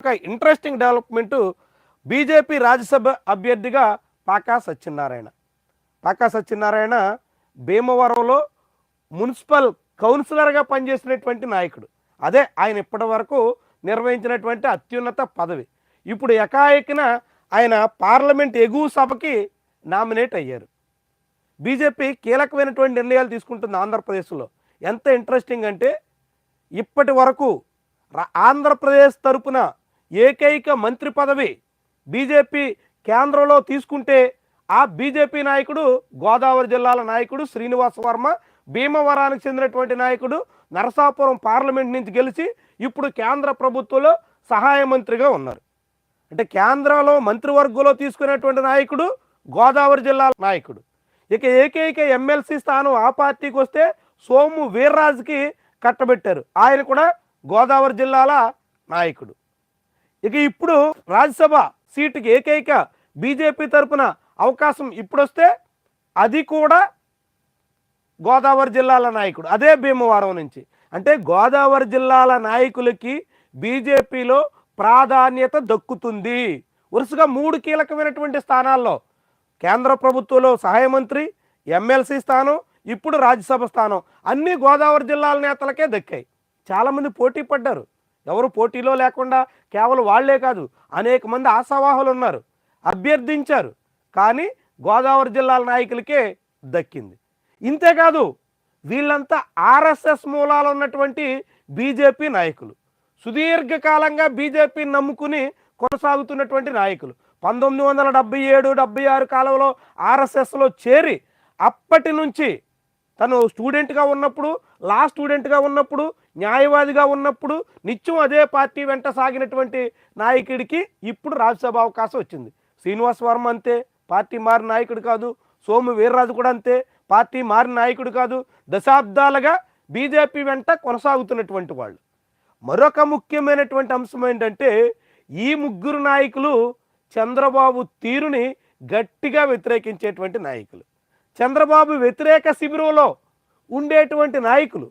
ఒక interesting development BJP Rajya Sabha అభ్యర్థిగా పాకా సత్యనారాయణ భీమవరంలో మున్సిపల్ కౌన్సిలర్గా పనిచేసినటువంటి నాయకుడు. అదే ఆయన ఇప్పటి వరకు నిర్వహించినటువంటి అత్యున్నత పదవి. ఇప్పుడు ఎకాఎకిన ఆయన పార్లమెంట్ ఎగువ సభకి నామినేట్ అయ్యారు. బీజేపీ కీలకమైనటువంటి నిర్ణయాలు తీసుకుంటుంది ఆంధ్రప్రదేశ్లో. ఎంత ఇంట్రెస్టింగ్ అంటే ఇప్పటి వరకు ఆంధ్రప్రదేశ్ తరపున ఏకైక మంత్రి పదవి బీజేపీ కేంద్రంలో తీసుకుంటే ఆ బీజేపీ నాయకుడు గోదావరి జిల్లాల నాయకుడు శ్రీనివాస వర్మ, భీమవరానికి చెందినటువంటి నాయకుడు, నరసాపురం పార్లమెంట్ నుంచి గెలిచి ఇప్పుడు కేంద్ర ప్రభుత్వంలో సహాయ మంత్రిగా ఉన్నారు. అంటే కేంద్రంలో మంత్రివర్గంలో తీసుకునేటువంటి నాయకుడు గోదావరి జిల్లాల నాయకుడు. ఇక ఏకైక ఎమ్మెల్సీ స్థానం ఆ పార్టీకి వస్తే సోము వీర్రాజుకి కట్టబెట్టారు. ఆయన కూడా గోదావరి జిల్లాల నాయకుడు. ఇక ఇప్పుడు రాజ్యసభ సీటుకి ఏకైక బీజేపీ తరపున అవకాశం ఇప్పుడొస్తే అది కూడా గోదావరి జిల్లాల నాయకుడు, అదే భీమవరం నుంచి. అంటే గోదావరి జిల్లాల నాయకులకి బీజేపీలో ప్రాధాన్యత దక్కుతుంది. వరుసగా 3 కీలకమైనటువంటి స్థానాల్లో కేంద్ర ప్రభుత్వంలో సహాయ మంత్రి, ఎమ్మెల్సీ స్థానం, ఇప్పుడు రాజ్యసభ స్థానం అన్నీ గోదావరి జిల్లాల నేతలకే దక్కాయి. చాలామంది పోటీ పడ్డారు. ఎవరు పోటీలో లేకుండా కేవలం వాళ్లే కాదు, అనేక మంది ఆశావాహులు ఉన్నారు, అభ్యర్థించారు. కానీ గోదావరి జిల్లాల నాయకులకే దక్కింది. ఇంతేకాదు వీళ్ళంతా ఆర్ఎస్ఎస్ మూలాలు ఉన్నటువంటి బీజేపీ నాయకులు, సుదీర్ఘకాలంగా బీజేపీని నమ్ముకుని కొనసాగుతున్నటువంటి నాయకులు. 1977-76 కాలంలో ఆర్ఎస్ఎస్లో చేరి అప్పటి నుంచి తను స్టూడెంట్గా ఉన్నప్పుడు, లా స్టూడెంట్గా ఉన్నప్పుడు, న్యాయవాదిగా ఉన్నప్పుడు నిత్యం అదే పార్టీ వెంట సాగినటువంటి నాయకుడికి ఇప్పుడు రాజ్యసభ అవకాశం వచ్చింది. శ్రీనివాస్ వర్మ అంతే, పార్టీ మారిన నాయకుడు కాదు. సోము వీర్రాజు కూడా అంతే, పార్టీ మారిన నాయకుడు కాదు. దశాబ్దాలుగా బీజేపీ వెంట కొనసాగుతున్నటువంటి వాళ్ళు. మరొక ముఖ్యమైనటువంటి అంశం ఏంటంటే ఈ 3 నాయకులు చంద్రబాబు తీరుని గట్టిగా వ్యతిరేకించేటువంటి నాయకులు. చంద్రబాబు వ్యతిరేక శిబిరంలో ఉండేటువంటి నాయకులు.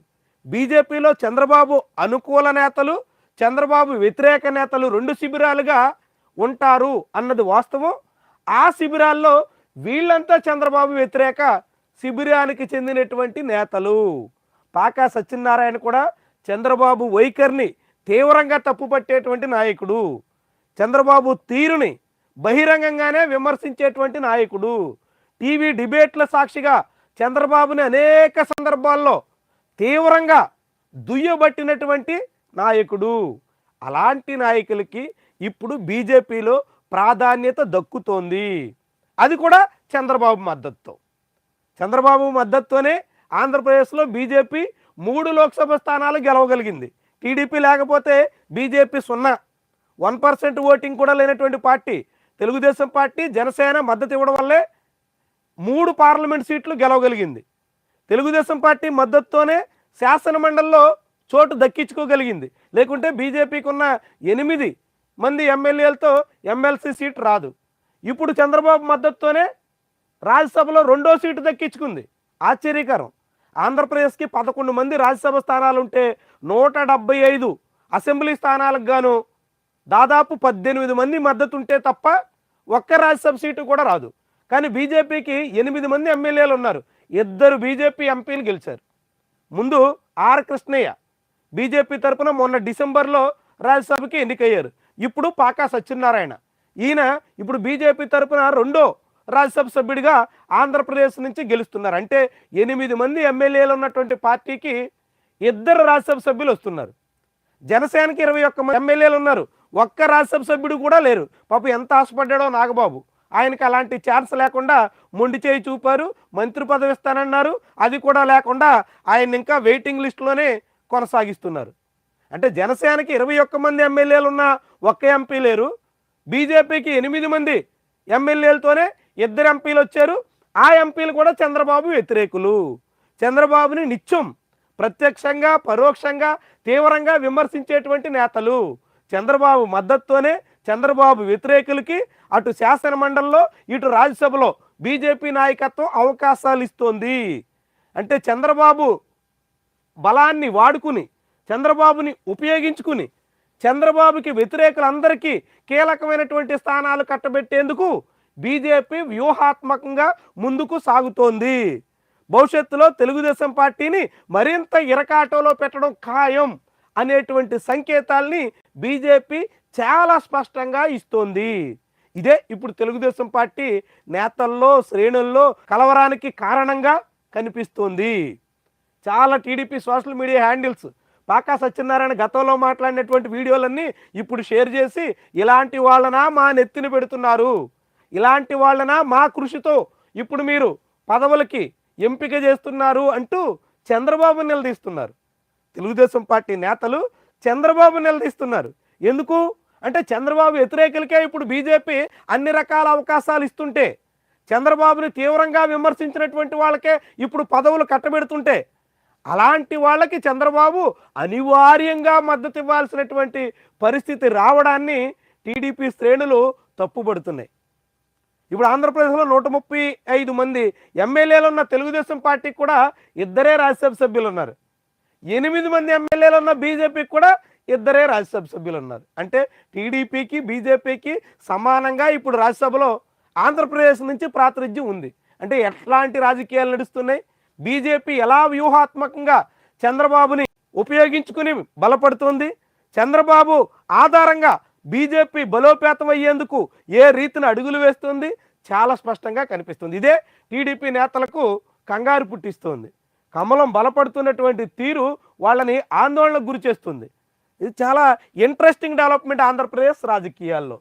బీజేపీలో చంద్రబాబు అనుకూల నేతలు, చంద్రబాబు వ్యతిరేక నేతలు 2 శిబిరాలుగా ఉంటారు అన్నది వాస్తవం. ఆ శిబిరాల్లో వీళ్ళంతా చంద్రబాబు వ్యతిరేక శిబిరానికి చెందినటువంటి నేతలు. పాకా సత్యనారాయణ కూడా చంద్రబాబు వైఖరిని తీవ్రంగా తప్పుపట్టేటువంటి నాయకుడు, చంద్రబాబు తీరుని బహిరంగంగానే విమర్శించేటువంటి నాయకుడు. టీవీ డిబేట్ల సాక్షిగా చంద్రబాబుని అనేక సందర్భాల్లో తీవ్రంగా దుయ్యబట్టినటువంటి నాయకుడు. అలాంటి నాయకులకి ఇప్పుడు బీజేపీలో ప్రాధాన్యత దక్కుతోంది. అది కూడా చంద్రబాబు మద్దతుతో. చంద్రబాబు మద్దతుతోనే ఆంధ్రప్రదేశ్లో బీజేపీ 3 లోక్సభ స్థానాలు గెలవగలిగింది. టీడీపీ లేకపోతే బీజేపీ 1% ఓటింగ్ కూడా లేనటువంటి పార్టీ. తెలుగుదేశం పార్టీ, జనసేన మద్దతు ఇవ్వడం వల్లే 3 పార్లమెంట్ సీట్లు గెలవగలిగింది. తెలుగుదేశం పార్టీ మద్దతుతోనే శాసనమండలిలో చోటు దక్కించుకోగలిగింది. లేకుంటే బీజేపీకి ఉన్న 8 మంది ఎమ్మెల్యేలతో ఎమ్మెల్సీ సీట్ రాదు. ఇప్పుడు చంద్రబాబు మద్దతుతోనే రాజ్యసభలో 2వ సీటు దక్కించుకుంది. ఆశ్చర్యకరం. ఆంధ్రప్రదేశ్కి 11 మంది రాజ్యసభ స్థానాలు ఉంటే 175 అసెంబ్లీ స్థానాలకు గాను దాదాపు 18 మంది మద్దతు ఉంటే తప్ప ఒక్క రాజ్యసభ సీటు కూడా రాదు. కానీ బీజేపీకి 8 మంది ఎమ్మెల్యేలు ఉన్నారు. 2 బీజేపీ ఎంపీలు గెలిచారు. ముందు ఆర్ కృష్ణయ్య బీజేపీ తరపున మొన్న డిసెంబర్లో రాజ్యసభకి ఎన్నికయ్యారు. ఇప్పుడు పాకా సత్యనారాయణ, ఈయన ఇప్పుడు బీజేపీ తరపున 2వ రాజ్యసభ సభ్యుడిగా ఆంధ్రప్రదేశ్ నుంచి గెలుస్తున్నారు. అంటే 8 మంది ఎమ్మెల్యేలు ఉన్నటువంటి పార్టీకి 2 రాజ్యసభ సభ్యులు వస్తున్నారు. జనసేనకి 21 మంది ఎమ్మెల్యేలు ఉన్నారు, ఒక్క రాజ్యసభ సభ్యుడు కూడా లేరు. పాపం ఎంత ఆశపడ్డాడో నాగబాబు. ఆయనకి అలాంటి ఛాన్స్ లేకుండా మొండి చేయి చూపారు. మంత్రి పదవి ఇస్తానన్నారు, అది కూడా లేకుండా ఆయన ఇంకా వెయిటింగ్ లిస్టులోనే కొనసాగిస్తున్నారు. అంటే జనసేనకి 21 మంది ఎమ్మెల్యేలు ఉన్నా ఒక్క ఎంపీ లేరు. బీజేపీకి 8 మంది ఎమ్మెల్యేలతోనే 2 ఎంపీలు వచ్చారు. ఆ ఎంపీలు కూడా చంద్రబాబు వ్యతిరేకులు. చంద్రబాబుని నిత్యం ప్రత్యక్షంగా పరోక్షంగా తీవ్రంగా విమర్శించేటువంటి నేతలు. చంద్రబాబు మద్దతుతోనే చంద్రబాబు వ్యతిరేకులకి అటు శాసనమండలిలో ఇటు రాజ్యసభలో బీజేపీ నాయకత్వం అవకాశాలు ఇస్తోంది. అంటే చంద్రబాబు బలాన్ని వాడుకుని, చంద్రబాబుని ఉపయోగించుకుని చంద్రబాబుకి వ్యతిరేకులందరికీ కీలకమైనటువంటి స్థానాలు కట్టబెట్టేందుకు బీజేపీ వ్యూహాత్మకంగా ముందుకు సాగుతోంది. భవిష్యత్తులో తెలుగుదేశం పార్టీని మరింత ఇరకాటంలో పెట్టడం ఖాయం అనేటువంటి సంకేతాల్ని బీజేపీ చాలా స్పష్టంగా ఇస్తోంది. ఇదే ఇప్పుడు తెలుగుదేశం పార్టీ నేతల్లో శ్రేణుల్లో కలవరానికి కారణంగా కనిపిస్తోంది. చాలా TDP social media handles pak Satyanarayana గతంలో మాట్లాడినటువంటి వీడియోలన్నీ ఇప్పుడు షేర్ చేసి ఇలాంటి వాళ్ళనా మా నెత్తిన పెడుతున్నారు, ఇలాంటి వాళ్ళనా మా కృషితో ఇప్పుడు మీరు పదవులకి ఎంపిక చేస్తున్నారు అంటూ చంద్రబాబు నిలదీస్తున్నారు. తెలుగుదేశం పార్టీ నేతలు చంద్రబాబు నిలదీస్తున్నారు. ఎందుకు అంటే చంద్రబాబు వ్యతిరేకులకే ఇప్పుడు బీజేపీ అన్ని రకాల అవకాశాలు ఇస్తుంటే, చంద్రబాబుని తీవ్రంగా విమర్శించినటువంటి వాళ్ళకే ఇప్పుడు పదవులు కట్టబెడుతుంటే, అలాంటి వాళ్ళకి చంద్రబాబు అనివార్యంగా మద్దతు ఇవ్వాల్సినటువంటి పరిస్థితి రావడాన్ని టీడీపీ శ్రేణులు తప్పుపడుతున్నాయి. ఇప్పుడు ఆంధ్రప్రదేశ్లో 135 మంది ఎమ్మెల్యేలు ఉన్న తెలుగుదేశం పార్టీకి కూడా 2 రాజ్యసభ సభ్యులు ఉన్నారు. 8 మంది ఎమ్మెల్యేలు ఉన్న బీజేపీకి కూడా 2 రాజ్యసభ సభ్యులు ఉన్నారు. అంటే టీడీపీకి బీజేపీకి సమానంగా ఇప్పుడు రాజ్యసభలో ఆంధ్రప్రదేశ్ నుంచి ప్రాతినిధ్యం ఉంది. అంటే ఎట్లాంటి రాజకీయాలు నడుస్తున్నాయి, బీజేపీ ఎలా వ్యూహాత్మకంగా చంద్రబాబుని ఉపయోగించుకుని బలపడుతుంది, చంద్రబాబు ఆధారంగా బీజేపీ బలోపేతం అయ్యేందుకు ఏ రీతిని అడుగులు వేస్తుంది చాలా స్పష్టంగా కనిపిస్తుంది. ఇదే టీడీపీ నేతలకు కంగారు పుట్టిస్తుంది. కమలం బలపడుతున్నటువంటి తీరు వాళ్ళని ఆందోళనకు గురి చేస్తుంది. ఇది చాలా ఇంట్రెస్టింగ్ డెవలప్మెంట్ ఆంధ్రప్రదేశ్ రాజకీయాల్లో.